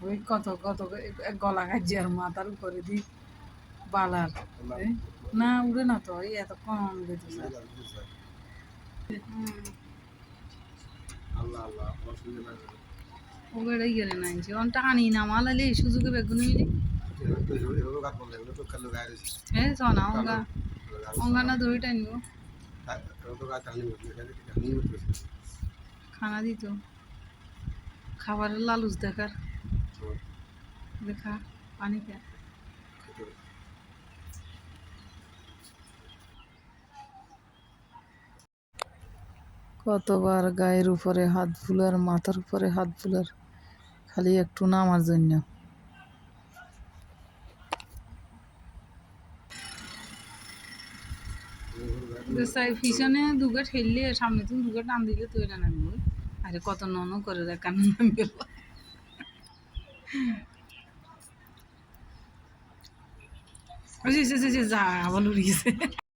ওই কত কত গলা কাজি আর মাথার উপরে দি বালার না উড়ে না তো এই এত কম দিতে ওগুলোই গেলে নাইছি অনটা আনি না মালালে সুযোগে বেগুনি মিলি হ্যাঁ সোনা অঙ্গা অঙ্গা না ধরে টাইনব খানা দিত খাবারের লালুচ দেখার দেখা পানি খা কতবার গায়ের উপরে হাত ফুলার মাথার উপরে হাত ফুলার খালি একটু নামার জন্য পিছনে দুগা ঠেললে সামনে তুমি দুগা টান দিলে তুই এটা নামবো আরে কত নন করে দেখান নামবে যা আবার উড়ে গেছে